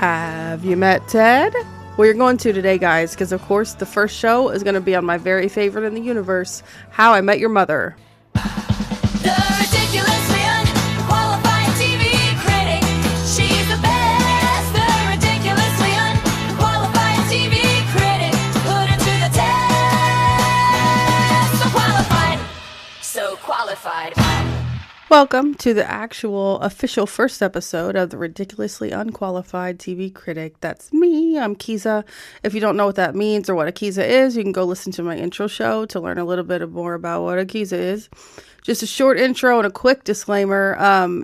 Have you met Ted? Well, you're going to today, guys, because of course the first show is going to be on my very favorite in the universe, How I Met Your Mother. The ridiculously unqualified TV critic. She's the best. The ridiculously unqualified TV critic. Put her to the test. So qualified. So qualified. Welcome to the actual official first episode of the Ridiculously Unqualified TV Critic. That's me. I'm Kiza. If you don't know what that means or what a Kiza is, you can go listen to my intro show to learn a little bit more about what a Kiza is. Just a short intro and a quick disclaimer.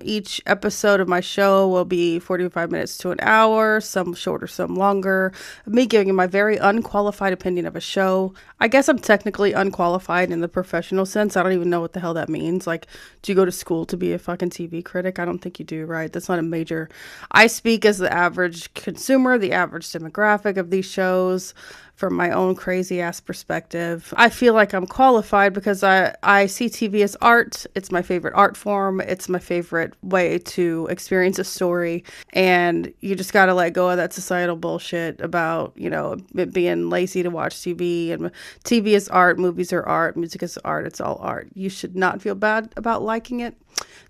Each episode of my show will be 45 minutes to an hour, some shorter, some longer. Me giving you my very unqualified opinion of a show. I guess I'm technically unqualified in the professional sense. I don't even know what the hell that means. Like, do you go to school to be a fucking TV critic? I don't think you do, right? That's not a major. I speak as the average consumer, the average demographic of these shows. From my own crazy ass perspective, I feel like I'm qualified because I see TV as art. It's my favorite art form. It's my favorite way to experience a story. And you just got to let go of that societal bullshit about, you know, it being lazy to watch TV. And TV is art. Movies are art. Music is art. It's all art. You should not feel bad about liking it.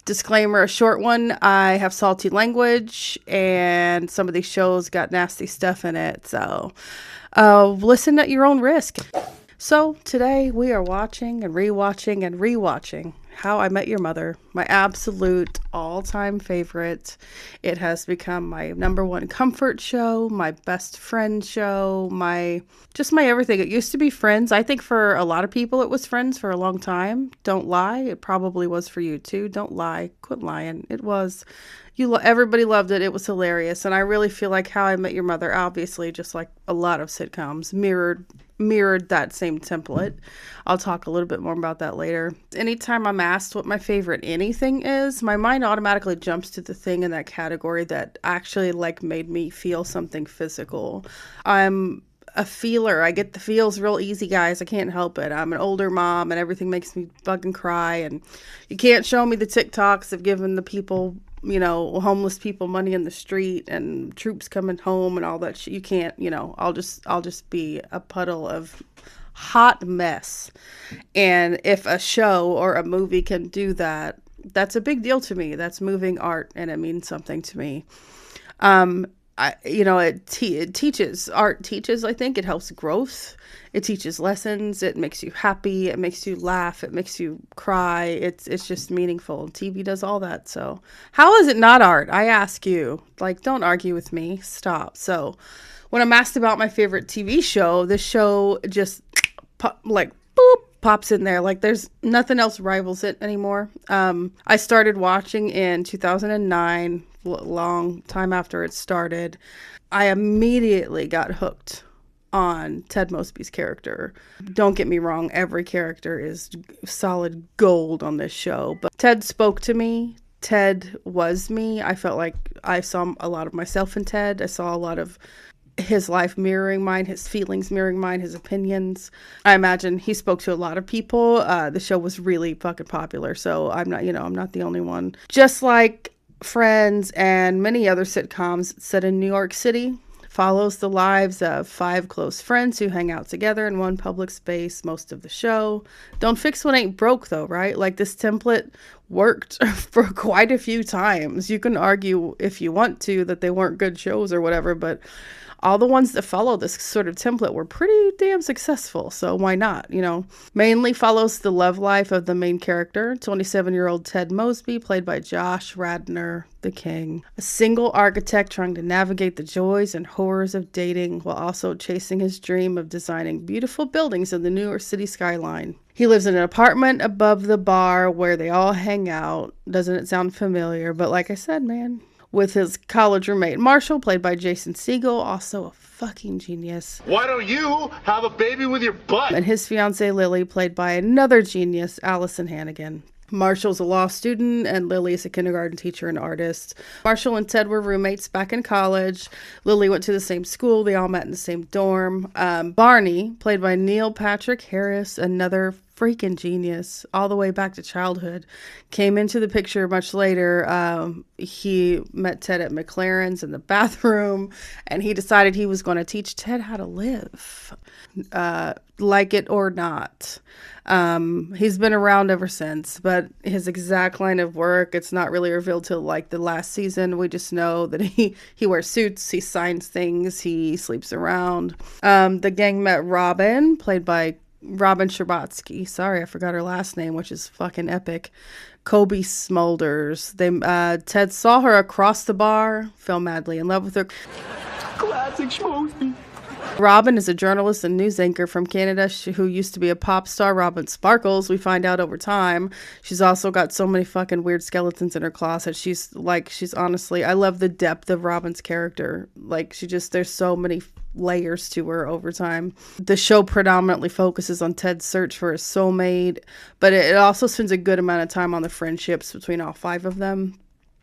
Disclaimer, a short one. I have salty language and some of these shows got nasty stuff in it. So listen at your own risk. So today we are watching and rewatching How I Met Your Mother, my absolute all-time favorite. It has become my number one comfort show, my best friend show, my everything. It used to be Friends. I think for a lot of people it was Friends for a long time. Don't lie. It probably was for you too. Don't lie. Quit lying. It was. Everybody loved it. It was hilarious. And I really feel like How I Met Your Mother, obviously, just like a lot of sitcoms, mirrored that same template. I'll talk a little bit more about that later. Anytime I'm asked what my favorite anything is, my mind automatically jumps to the thing in that category that actually like made me feel something physical. I'm a feeler. I get the feels real easy, guys. I can't help it. I'm an older mom and everything makes me fucking cry. And you can't show me the TikToks of giving the people, you know, homeless people money in the street and troops coming home and all that shit. You can't, you know, I'll just be a puddle of hot mess. And if a show or a movie can do that, that's a big deal to me. That's moving art and it means something to me. It teaches. Art teaches, I think. It helps growth. It teaches lessons. It makes you happy. It makes you laugh. It makes you cry. It's just meaningful. TV does all that. So how is it not art? I ask you. Like, don't argue with me. Stop. So when I'm asked about my favorite TV show, this show just pops in there. Like there's nothing else rivals it anymore. I started watching in 2009. Long time after it started. I immediately got hooked on Ted Mosby's character. Don't get me wrong, every character is solid gold on this show, but Ted spoke to me. Ted was me. I felt like I saw a lot of myself in Ted. I saw a lot of his life mirroring mine, his feelings mirroring mine, his opinions. I imagine he spoke to a lot of people. The show was really fucking popular, so I'm not the only one. Just like Friends and many other sitcoms set in New York City, follows the lives of 5 close friends who hang out together in one public space most of the show. Don't fix what ain't broke though, right? Like this template worked for quite a few times. You can argue if you want to that they weren't good shows or whatever, but all the ones that follow this sort of template were pretty damn successful. So why not? You know, mainly follows the love life of the main character, 27-year-old Ted Mosby, played by Josh Radnor, the King, a single architect trying to navigate the joys and horrors of dating while also chasing his dream of designing beautiful buildings in the New York City skyline. He lives in an apartment above the bar where they all hang out. Doesn't it sound familiar? But like I said, man, with his college roommate Marshall, played by Jason Segel, also a fucking genius. Why don't you have a baby with your butt? And his fiancée Lily, played by another genius, Allison Hannigan. Marshall's a law student and Lily is a kindergarten teacher and artist. Marshall and Ted were roommates back in college. Lily went to the same school. They all met in the same dorm. Barney, played by Neil Patrick Harris, another freaking genius all the way back to childhood. Came into the picture much later. He met Ted at McLaren's in the bathroom, and he decided he was going to teach Ted how to live, like it or not. He's been around ever since, but his exact line of work, it's not really revealed till like the last season. We just know that he wears suits, he signs things, he sleeps around. The gang met Robin, played by Robin Scherbatsky. Sorry, I forgot her last name, which is fucking epic. Kobe Smulders. Ted saw her across the bar, fell madly in love with her. Classic schmoozy. Robin is a journalist and news anchor from Canada who used to be a pop star. Robin sparkles, we find out over time. She's also got so many fucking weird skeletons in her closet. She's honestly, I love the depth of Robin's character. Like, there's so many layers to her over time. The show predominantly focuses on Ted's search for his soulmate, but it also spends a good amount of time on the friendships between all 5 of them.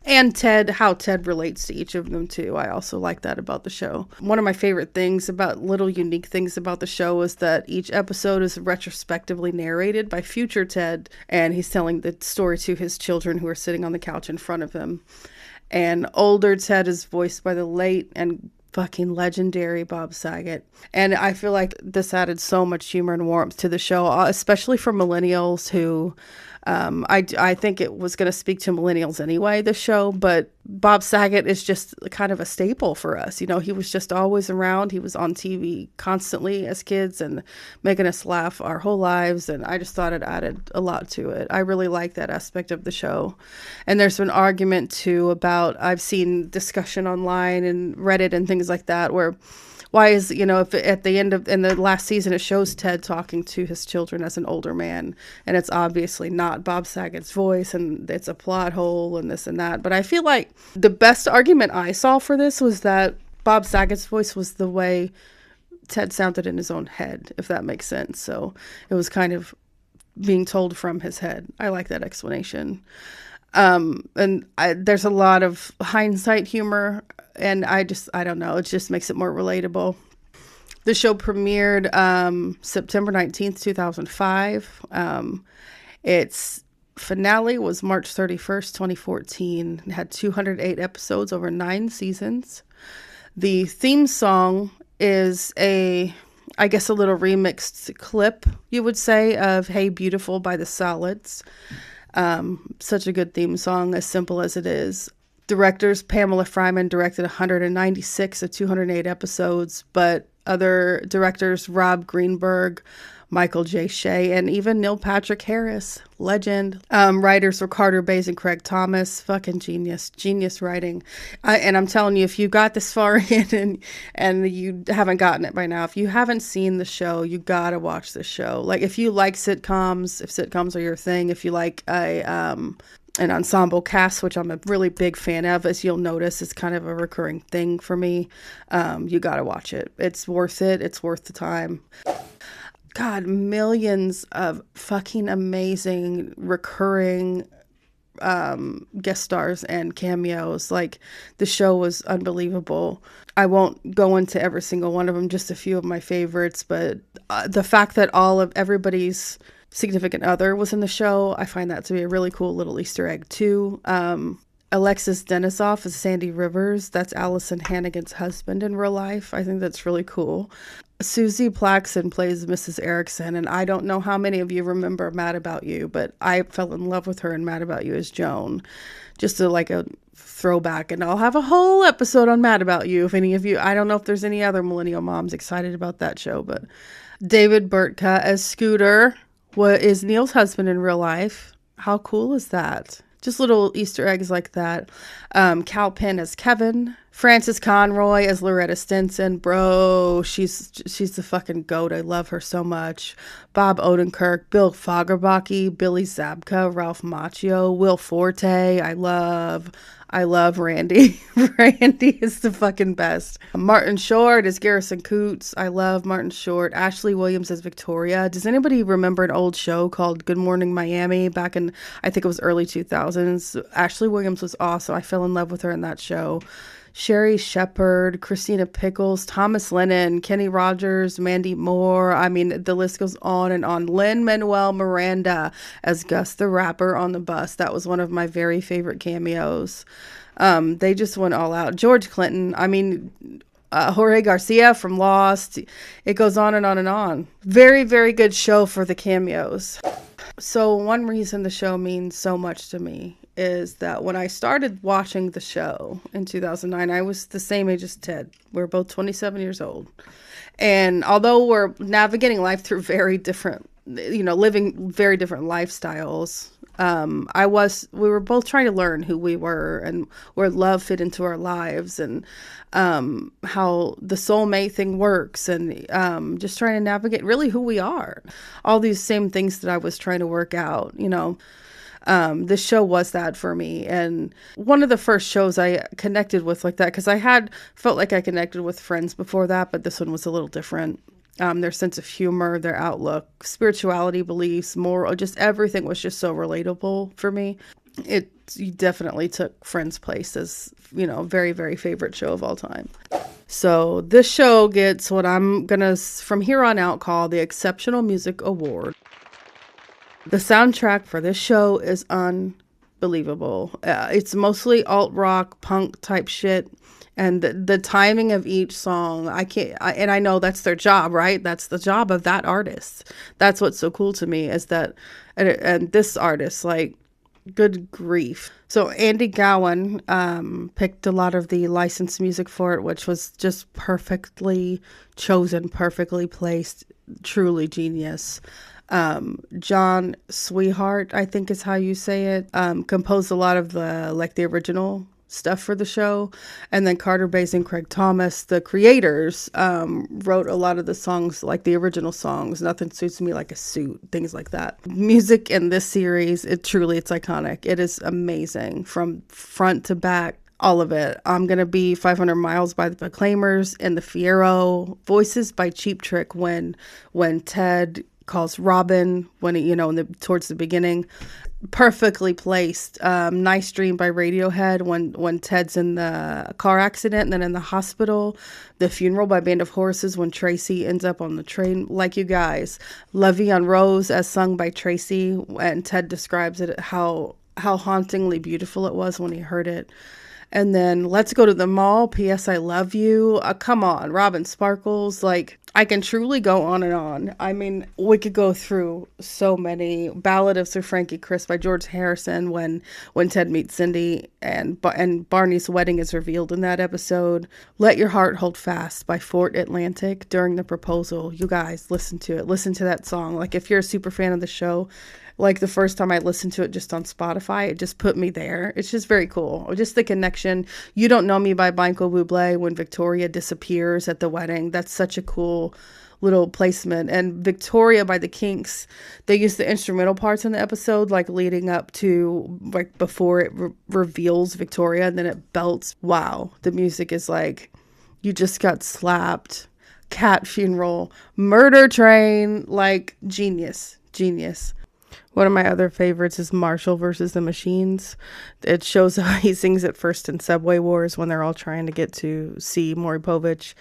And Ted, how Ted relates to each of them too. I also like that about the show. One of my favorite things about little unique things about the show is that each episode is retrospectively narrated by future Ted, and he's telling the story to his children who are sitting on the couch in front of him. And older Ted is voiced by the late and fucking legendary Bob Saget. And I feel like this added so much humor and warmth to the show, especially for millennials who I think it was going to speak to millennials anyway, the show, but Bob Saget is just kind of a staple for us. You know, he was just always around. He was on TV constantly as kids and making us laugh our whole lives. And I just thought it added a lot to it. I really like that aspect of the show. And there's been argument too about, I've seen discussion online and Reddit and things like that where, why is, if at the end of, in the last season, it shows Ted talking to his children as an older man, and it's obviously not Bob Saget's voice, and it's a plot hole and this and that. But I feel like the best argument I saw for this was that Bob Saget's voice was the way Ted sounded in his own head, if that makes sense. So it was kind of being told from his head. I like that explanation. There's a lot of hindsight humor, and I don't know, it just makes it more relatable. The show premiered September 19th, 2005. Its finale was March 31st, 2014. It had 208 episodes over 9 seasons. The theme song is a little remixed clip, you would say, of Hey Beautiful by the Solids. Such a good theme song, as simple as it is. Directors Pamela Fryman directed 196 of 208 episodes, but other directors Rob Greenberg, Michael J. Shea, and even Neil Patrick Harris, legend. Writers were Carter Bays and Craig Thomas, fucking genius writing. And I'm telling you, if you got this far in and you haven't gotten it by now, if you haven't seen the show, you gotta watch the show. Like, if you like sitcoms, if sitcoms are your thing, if you like an ensemble cast, which I'm a really big fan of, as you'll notice, it's kind of a recurring thing for me. You gotta watch it. It's worth it. It's worth the time. God, millions of fucking amazing recurring guest stars and cameos. Like, the show was unbelievable. I won't go into every single one of them, just a few of my favorites, but the fact that all of everybody's significant other was in the show, I find that to be a really cool little Easter egg too. Alexis Denisoff is Sandy Rivers. That's Allison Hannigan's husband in real life. I think that's really cool. Susie Plaxton plays Mrs. Erickson, and I don't know how many of you remember Mad About You, but I fell in love with her in Mad About You as Joan. Just a throwback, and I'll have a whole episode on Mad About You if any of you, I don't know if there's any other millennial moms excited about that show, but David Burtka as Scooter is Neil's husband in real life. How cool is that? Just little Easter eggs like that. Cal Penn as Kevin. Frances Conroy as Loretta Stinson. Bro, she's the fucking goat. I love her so much. Bob Odenkirk, Bill Fagerbakke, Billy Zabka, Ralph Macchio, Will Forte. I love Randy. Randy is the fucking best. Martin Short is Garrison Coots. I love Martin Short. Ashley Williams as Victoria. Does anybody remember an old show called Good Morning Miami back in, I think it was early 2000s? Ashley Williams was awesome. I fell in love with her in that show. Sherry Shepherd, Christina Pickles, Thomas Lennon, Kenny Rogers, Mandy Moore. I mean, the list goes on and on. Lin-Manuel Miranda as Gus the Rapper on the bus. That was one of my very favorite cameos. They just went all out. George Clinton. I mean, Jorge Garcia from Lost. It goes on and on and on. Very, very good show for the cameos. So one reason the show means so much to me is that when I started watching the show in 2009, I was the same age as Ted. We're both 27 years old. And although we're navigating life through very different, living very different lifestyles, we were both trying to learn who we were and where love fit into our lives, and how the soulmate thing works, and just trying to navigate really who we are. All these same things that I was trying to work out, this show was that for me. And one of the first shows I connected with like that, because I had felt like I connected with Friends before that, but this one was a little different. Their sense of humor, their outlook, spirituality, beliefs, moral, just everything was just so relatable for me. It definitely took Friends' place as, very, very favorite show of all time. So this show gets what I'm going to, from here on out, call the Exceptional Music Award. The soundtrack for this show is unbelievable. It's mostly alt-rock, punk type shit. And the timing of each song, and I know that's their job, right? That's the job of that artist. That's what's so cool to me is that, and this artist, like, good grief. So Andy Gowan picked a lot of the licensed music for it, which was just perfectly chosen, perfectly placed, truly genius. John Sweetheart, I think is how you say it, composed a lot of the original stuff for the show. And then Carter Bays and Craig Thomas, the creators, wrote a lot of the songs, like the original songs, Nothing Suits Me Like a Suit, things like that. Music in this series, it's iconic. It is amazing from front to back. All of it. I'm Gonna Be 500 Miles by the Proclaimers and the Fiero. Voices by Cheap Trick when Ted calls Robin, when he, towards the beginning. Perfectly placed. Nice Dream by Radiohead when Ted's in the car accident and then in the hospital. The Funeral by Band of Horses when Tracy ends up on the train. Like you guys. Levy on Rose as sung by Tracy, and Ted describes it, how hauntingly beautiful it was when he heard it. And then Let's Go to the Mall, P.S. I Love You. Come on, Robin Sparkles. Like, I can truly go on and on. I mean, we could go through so many. Ballad of Sir Frankie Chris by George Harrison when Ted meets Cindy and Barney's wedding is revealed in that episode. Let Your Heart Hold Fast by Fort Atlantic during the proposal. You guys, listen to it. Listen to that song. Like, if you're a super fan of the show, like the first time I listened to it just on Spotify, it just put me there. It's just very cool. Just the connection. You Don't Know Me by Michael Bublé when Victoria disappears at the wedding. That's such a cool little placement. And Victoria by the Kinks, they use the instrumental parts in the episode, like leading up to, like before it reveals Victoria, and then it belts. Wow. The music is like, you just got slapped. Cat Funeral, Murder Train, like genius. One of my other favorites is Marshall versus the Machines. It shows how he sings it first in Subway Wars when they're all trying to get to see Maury Povich.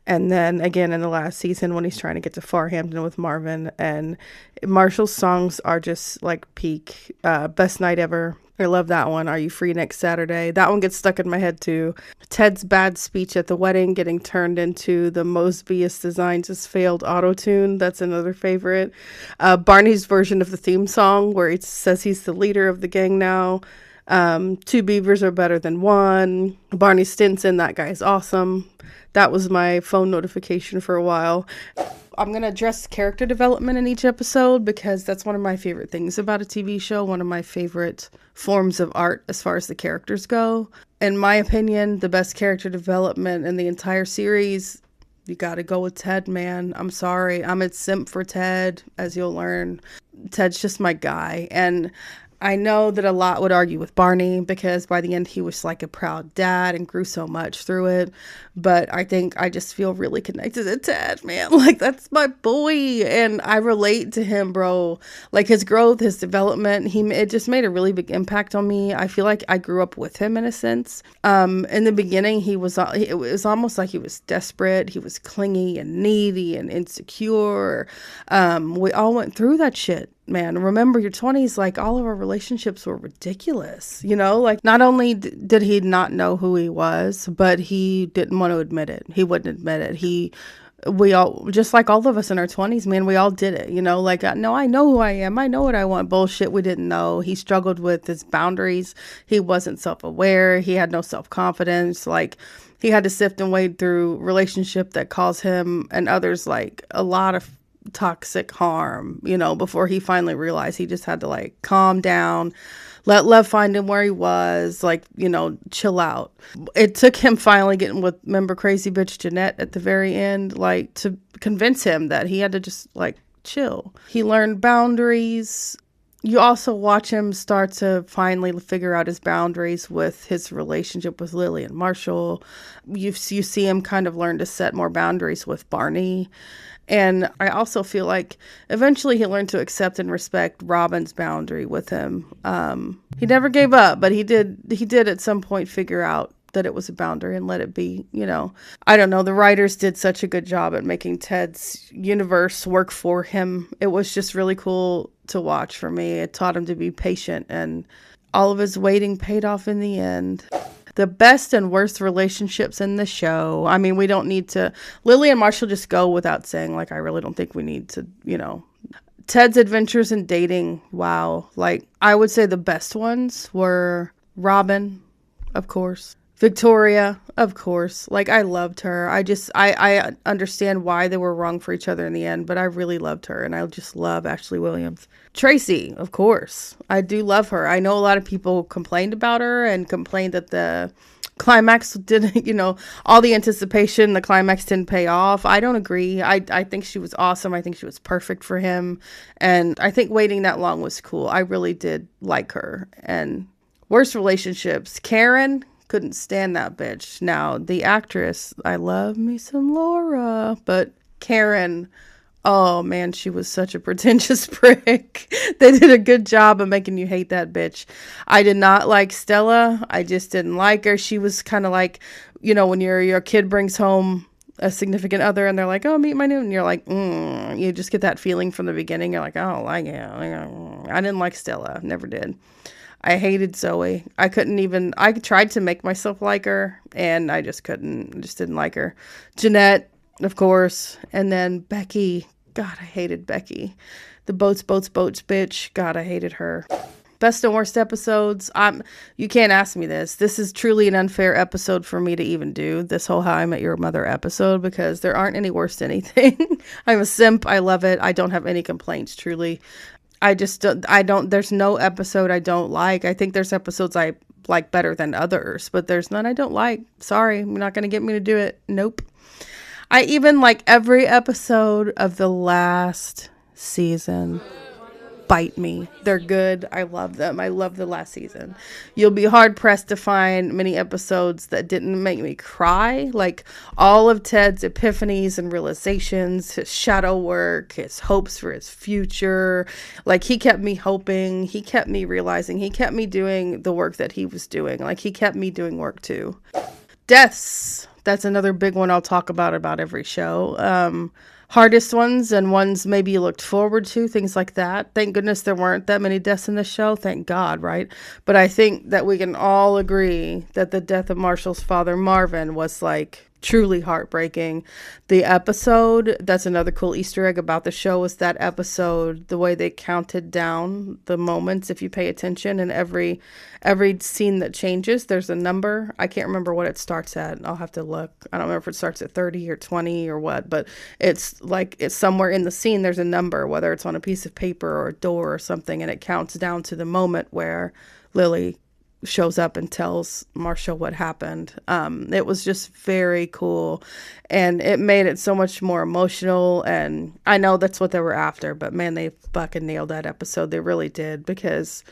And then again in the last season when he's trying to get to Farhampton with Marvin. And Marshall's songs are just like peak. Best Night Ever. I love that one. Are You Free Next Saturday? That one gets stuck in my head too. Ted's bad speech at the wedding getting turned into the Mosby's Designs' failed auto-tune. That's another favorite. Barney's version of the theme song where it says he's the leader of the gang now. Two beavers are better than one. Barney Stinson, that guy's awesome. That was my phone notification for a while. I'm going to address character development in each episode because that's one of my favorite things about a TV show, one of my favorite forms of art as far as the characters go. In my opinion, the best character development in the entire series, you got to go with Ted, man. I'm sorry. I'm a simp for Ted, as you'll learn. Ted's just my guy. And I know that a lot would argue with Barney because by the end he was like a proud dad and grew so much through it. But I think I just feel really connected to Ted, man. Like, that's my boy. And I relate to him, bro. Like, his growth, his development, it just made a really big impact on me. I feel like I grew up with him in a sense. In the beginning, it was almost like he was desperate. He was clingy and needy and insecure. We all went through that shit. Man, remember your 20s, like all of our relationships were ridiculous, like not only did he not know who he was, but he didn't want to admit it. He wouldn't admit it. We all, just like all of us in our 20s, man, we all did it, like, no, I know who I am. I know what I want. Bullshit. We didn't know. He struggled with his boundaries. He wasn't self-aware. He had no self-confidence. Like, he had to sift and wade through relationship that caused him and others like a lot of toxic harm, before he finally realized he just had to like calm down, let love find him where he was, like, chill out. It took him finally getting with, remember, crazy bitch Jeanette at the very end, like, to convince him that he had to just like chill. He learned boundaries. You also watch him start to finally figure out his boundaries with his relationship with Lily and Marshall. You see him kind of learn to set more boundaries with Barney. And I also feel like eventually he learned to accept and respect Robin's boundary with him. He never gave up, but he did at some point figure out that it was a boundary and let it be, I don't know. The writers did such a good job at making Ted's universe work for him. It was just really cool to watch for me. It taught him to be patient, and all of his waiting paid off in the end. The best and worst relationships in the show. I mean, we don't need to. Lily and Marshall just go without saying. Like, I really don't think we need to, Ted's adventures in dating. Wow. Like, I would say the best ones were Robin, of course. Victoria, of course. Like, I loved her. I understand why they were wrong for each other in the end, but I really loved her, and I just love Ashley Williams. Tracy, of course. I do love her. I know a lot of people complained about her and complained that the climax didn't, all the anticipation, the climax didn't pay off. I don't agree. I think she was awesome. I think she was perfect for him, and I think waiting that long was cool. I really did like her. And worst relationships, Karen. Couldn't stand that bitch. Now, the actress, I love me some Laura, but Karen, oh man, she was such a pretentious prick. They did a good job of making you hate that bitch. I did not like Stella. I just didn't like her. She was kind of like, when your kid brings home a significant other and they're like, oh, meet my new, and you're like, you just get that feeling from the beginning. You're like, oh, I didn't like Stella. Never did. I hated Zoe. I tried to make myself like her, and I just couldn't. I just didn't like her. Jeanette, of course. And then Becky. God, I hated Becky. The boats, bitch. God, I hated her. Best and worst episodes. You can't ask me this. This is truly an unfair episode for me to even do, this whole How I Met Your Mother episode, because there aren't any worst anything. I'm a simp. I love it. I don't have any complaints, truly. There's no episode I don't like. I think there's episodes I like better than others, but there's none I don't like. Sorry, you're not going to get me to do it. Nope. I even like every episode of the last season. Bite me. They're good. I love them. I love the last season. You'll be hard pressed to find many episodes that didn't make me cry. Like all of Ted's epiphanies and realizations, his shadow work, his hopes for his future. Like he kept me hoping. He kept me realizing. He kept me doing the work that he was doing. Like he kept me doing work too. Deaths. That's another big one I'll talk about every show. Hardest ones and ones maybe you looked forward to, things like that. Thank goodness there weren't that many deaths in this show. Thank God, right? But I think that we can all agree that the death of Marshall's father, Marvin, was like truly heartbreaking. The episode, that's another cool Easter egg about the show, is that episode, the way they counted down the moments, if you pay attention, and every scene that changes, there's a number. I can't remember what it starts at. I'll have to look. I don't remember if it starts at 30 or 20 or what, but it's like it's somewhere in the scene, there's a number, whether it's on a piece of paper or a door or something, and it counts down to the moment where Lily shows up and tells Marshall what happened. It was just very cool, and it made it so much more emotional, and I know that's what they were after, but man, they fucking nailed that episode. They really did, because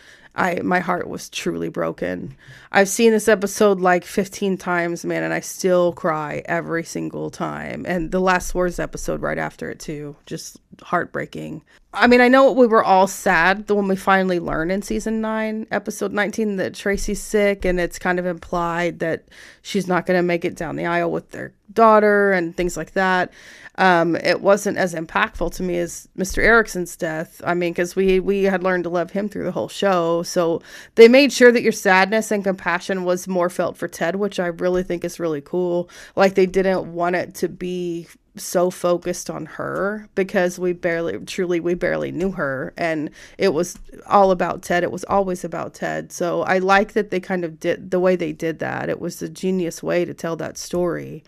my heart was truly broken. I've seen this episode like 15 times, man, and I still cry every single time. And the Last Wars episode right after it too, just heartbreaking. I mean, I know we were all sad when we finally learn in season 9, episode 19, that Tracy's sick, and it's kind of implied that she's not going to make it down the aisle with their daughter and things like that. It wasn't as impactful to me as Mr. Erickson's death. I mean, because we had learned to love him through the whole show. So they made sure that your sadness and compassion was more felt for Ted, which I really think is really cool. Like, they didn't want it to be so focused on her, because we barely knew her, and it was all about Ted. It was always about Ted. So I like that they kind of did the way they did that. It was a genius way to tell that story,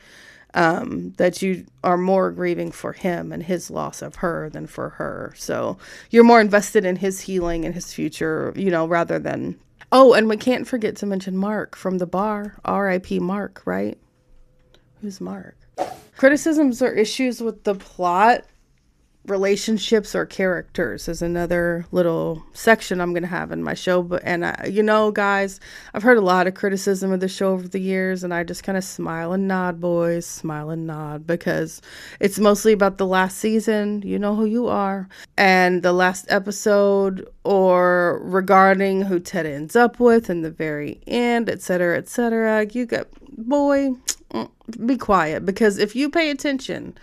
that you are more grieving for him and his loss of her than for her. So you're more invested in his healing and his future, rather than, oh, and we can't forget to mention Mark from the bar. R.I.P. Mark, right? Who's Mark? Criticisms or issues with the plot, relationships, or characters is another little section I'm going to have in my show. Guys, I've heard a lot of criticism of the show over the years, and I just kind of smile and nod, boys, smile and nod, because it's mostly about the last season. You know who you are. And the last episode, or regarding who Ted ends up with in the very end, etc., etc. Be quiet, because if you pay attention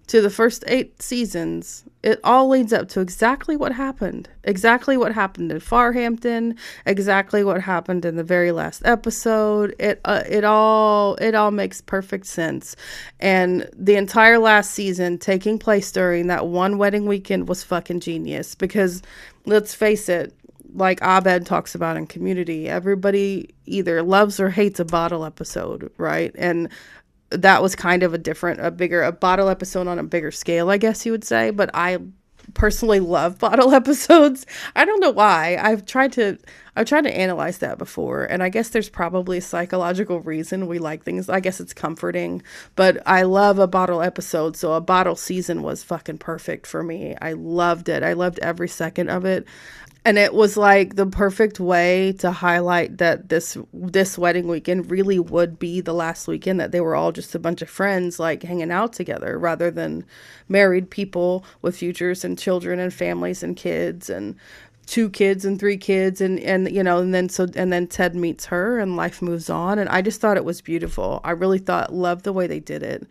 to the first 8 seasons, it all leads up to exactly what happened in Farhampton, exactly what happened in the very last episode. It all makes perfect sense. And the entire last season taking place during that one wedding weekend was fucking genius, because let's face it, like Abed talks about in Community, everybody either loves or hates a bottle episode, right? And that was kind of a bottle episode on a bigger scale, I guess you would say. But I personally love bottle episodes. I don't know why. I've tried to analyze that before, and I guess there's probably a psychological reason we like things. I guess it's comforting, but I love a bottle episode, so a bottle season was fucking perfect for me. I loved it. I loved every second of it. And it was like the perfect way to highlight that this wedding weekend really would be the last weekend that they were all just a bunch of friends, like hanging out together, rather than married people with futures and children and families and kids and 2 kids and 3 kids. And then Ted meets her and life moves on. And I just thought it was beautiful. I really loved the way they did it.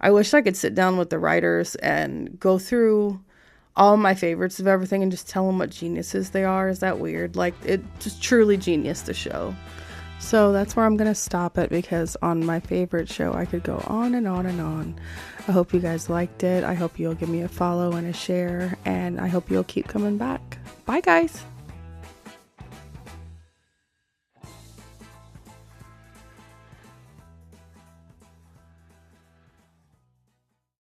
I wish I could sit down with the writers and go through all my favorites of everything and just tell them what geniuses they are. Is that weird? Like, it just truly genius, the show. So that's where I'm going to stop it, because on my favorite show, I could go on and on and on. I hope you guys liked it. I hope you'll give me a follow and a share, and I hope you'll keep coming back. Bye, guys.